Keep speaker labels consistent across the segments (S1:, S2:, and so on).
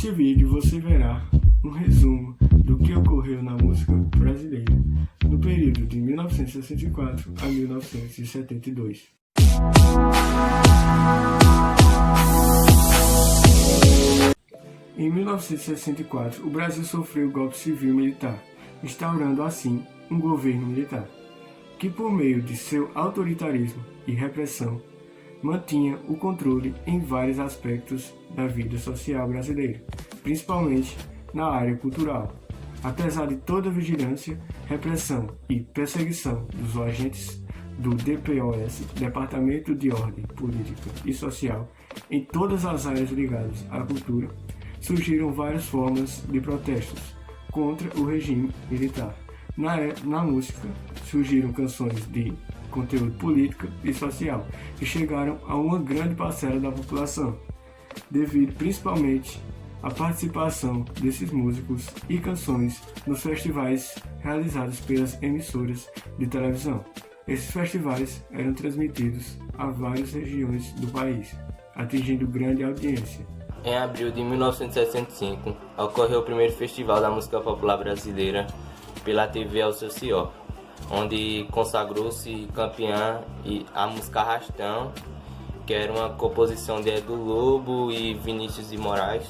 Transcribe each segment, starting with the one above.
S1: Neste vídeo você verá um resumo do que ocorreu na música brasileira no período de 1964 a 1972. Em 1964, o Brasil sofreu o golpe civil-militar, instaurando assim um governo militar, que por meio de seu autoritarismo e repressão, mantinha o controle em vários aspectos da vida social brasileira, principalmente na área cultural. Apesar de toda a vigilância, repressão e perseguição dos agentes do DPOS, Departamento de Ordem Política e Social, em todas as áreas ligadas à cultura, surgiram várias formas de protestos contra o regime militar. Na música, surgiram canções de conteúdo político e social, que chegaram a uma grande parcela da população, devido principalmente à participação desses músicos e canções nos festivais realizados pelas emissoras de televisão. Esses festivais eram transmitidos a várias regiões do país, atingindo grande audiência.
S2: Em abril de 1965, ocorreu o primeiro Festival da Música Popular Brasileira pela TV Excelsior, onde consagrou-se campeã a música Arrastão, que era uma composição de Edu Lobo e Vinícius de Moraes,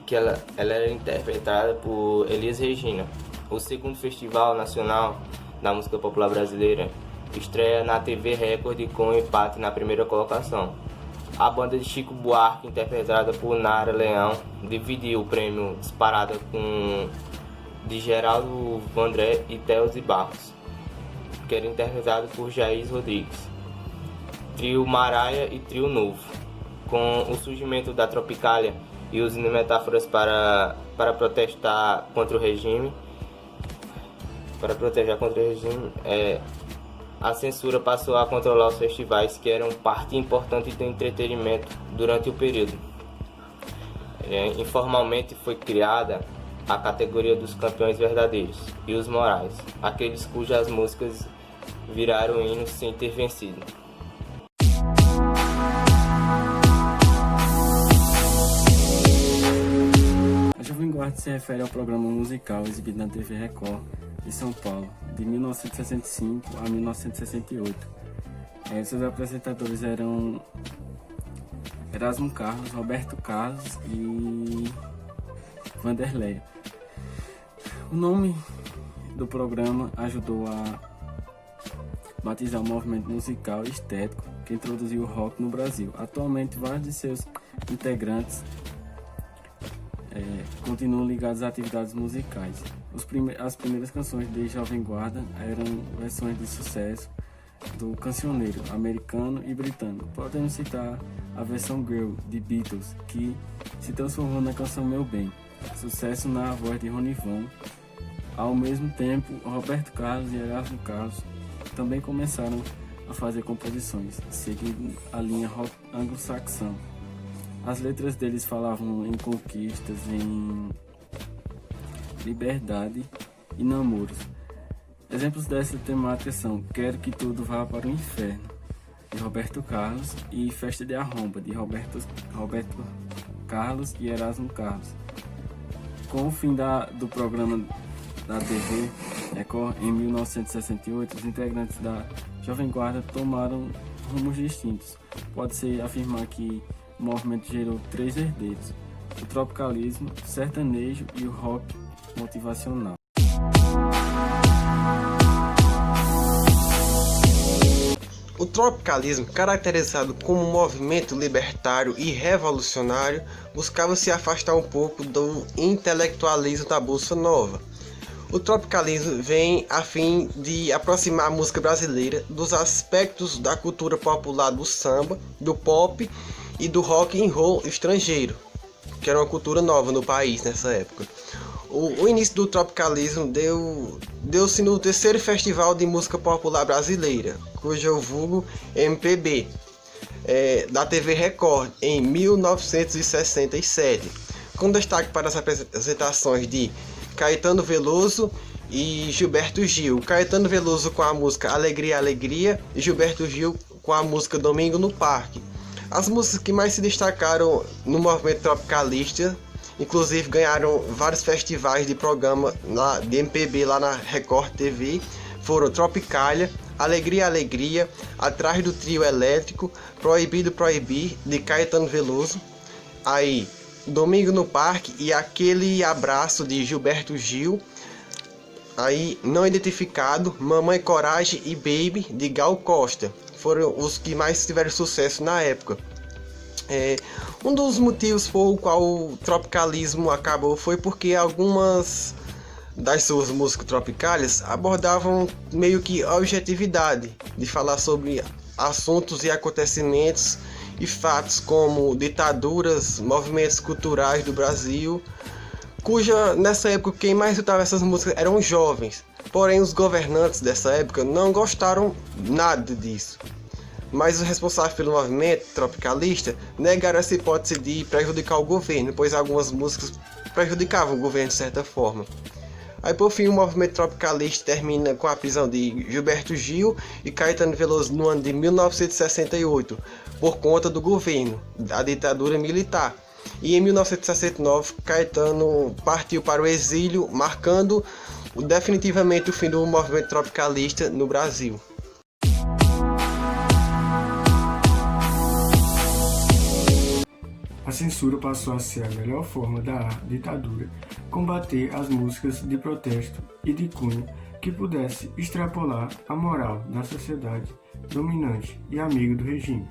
S2: que ela era interpretada por Elis Regina. O segundo Festival Nacional da Música Popular Brasileira estreia na TV Record com um empate na primeira colocação. A banda de Chico Buarque, interpretada por Nara Leão, dividiu o prêmio disparado com de Geraldo Vandré e Theos de Barros, que era interpretado por Jair Rodrigues. Trio Maraia e Trio Novo. Com o surgimento da Tropicália e usando metáforas para protestar contra o regime, a censura passou a controlar os festivais, que eram parte importante do entretenimento durante o período. Informalmente foi criada a categoria dos campeões verdadeiros e os morais, aqueles cujas músicas viraram hinos sem ter vencido.
S3: A Jovem Guarda se refere ao programa musical exibido na TV Record de São Paulo, de 1965 a 1968. Seus apresentadores eram Erasmo Carlos, Roberto Carlos e Vanderlei. O nome do programa ajudou a batizar o movimento musical e estético que introduziu o rock no Brasil. Atualmente, vários de seus integrantes continuam ligados a atividades musicais. As primeiras canções de Jovem Guarda eram versões de sucesso do cancioneiro americano e britânico. Podemos citar a versão Girl de Beatles, que se transformou na canção Meu Bem, sucesso na voz de Ronivon. Ao mesmo tempo, Roberto Carlos e Erasmo Carlos também começaram a fazer composições, seguindo a linha rock anglo-saxão. As letras deles falavam em conquistas, em liberdade e namoros. Exemplos dessa temática são Quero que Tudo Vá para o Inferno, de Roberto Carlos, e Festa de Arromba, de Roberto Carlos e Erasmo Carlos. Com o fim do programa da TV Record, em 1968, os integrantes da Jovem Guarda tomaram rumos distintos. Pode-se afirmar que o movimento gerou três herdeiros: o tropicalismo, o sertanejo e o rock motivacional.
S4: O tropicalismo, caracterizado como um movimento libertário e revolucionário, buscava se afastar um pouco do intelectualismo da bossa nova. O tropicalismo vem a fim de aproximar a música brasileira dos aspectos da cultura popular do samba, do pop e do rock and roll estrangeiro, que era uma cultura nova no país nessa época. O início do tropicalismo deu-se no terceiro Festival de Música Popular Brasileira, cujo é o vulgo MPB, da TV Record, em 1967, com destaque para as apresentações de Caetano Veloso e Gilberto Gil. Caetano Veloso com a música Alegria, Alegria e Gilberto Gil com a música Domingo no Parque. As músicas que mais se destacaram no movimento tropicalista, inclusive ganharam vários festivais de programa de MPB lá na Record TV, foram Tropicália, Alegria, Alegria, Atrás do Trio Elétrico, Proibido Proibir, de Caetano Veloso, aí Domingo no Parque e Aquele Abraço, de Gilberto Gil, aí Não Identificado, Mamãe Coragem e Baby, de Gal Costa. Foram os que mais tiveram sucesso na época. Um dos motivos por qual o tropicalismo acabou foi porque algumas das suas músicas tropicálias abordavam meio que a objetividade de falar sobre assuntos e acontecimentos e fatos como ditaduras, movimentos culturais do Brasil, cuja nessa época quem mais escutava essas músicas eram os jovens. Porém, os governantes dessa época não gostaram nada disso. Mas os responsáveis pelo movimento tropicalista negaram essa hipótese de prejudicar o governo, pois algumas músicas prejudicavam o governo de certa forma. Aí por fim o movimento tropicalista termina com a prisão de Gilberto Gil e Caetano Veloso no ano de 1968, por conta do governo, da ditadura militar. E em 1969 Caetano partiu para o exílio, marcando definitivamente o fim do movimento tropicalista no Brasil.
S1: A censura passou a ser a melhor forma da ditadura combater as músicas de protesto e de cunho que pudesse extrapolar a moral da sociedade dominante e amiga do regime.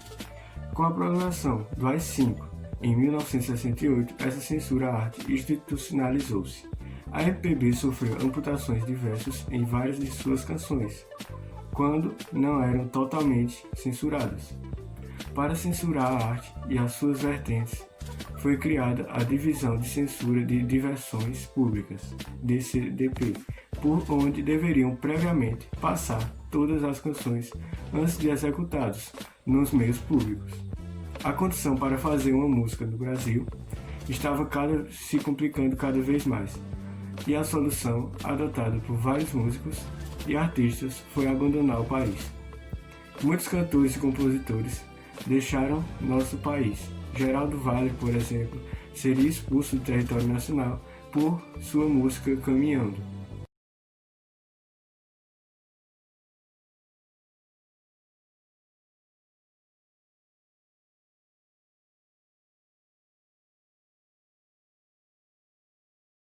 S1: Com a promulgação do AI-5, em 1968, essa censura à arte institucionalizou-se. A MPB sofreu amputações diversas em várias de suas canções, quando não eram totalmente censuradas. Para censurar a arte e as suas vertentes, foi criada a Divisão de Censura de Diversões Públicas, DCDP, por onde deveriam previamente passar todas as canções antes de executadas nos meios públicos. A condição para fazer uma música no Brasil estava se complicando cada vez mais, e a solução adotada por vários músicos e artistas foi abandonar o país. Muitos cantores e compositores deixaram nosso país. Geraldo Vale, por exemplo, seria expulso do território nacional por sua música Caminhando.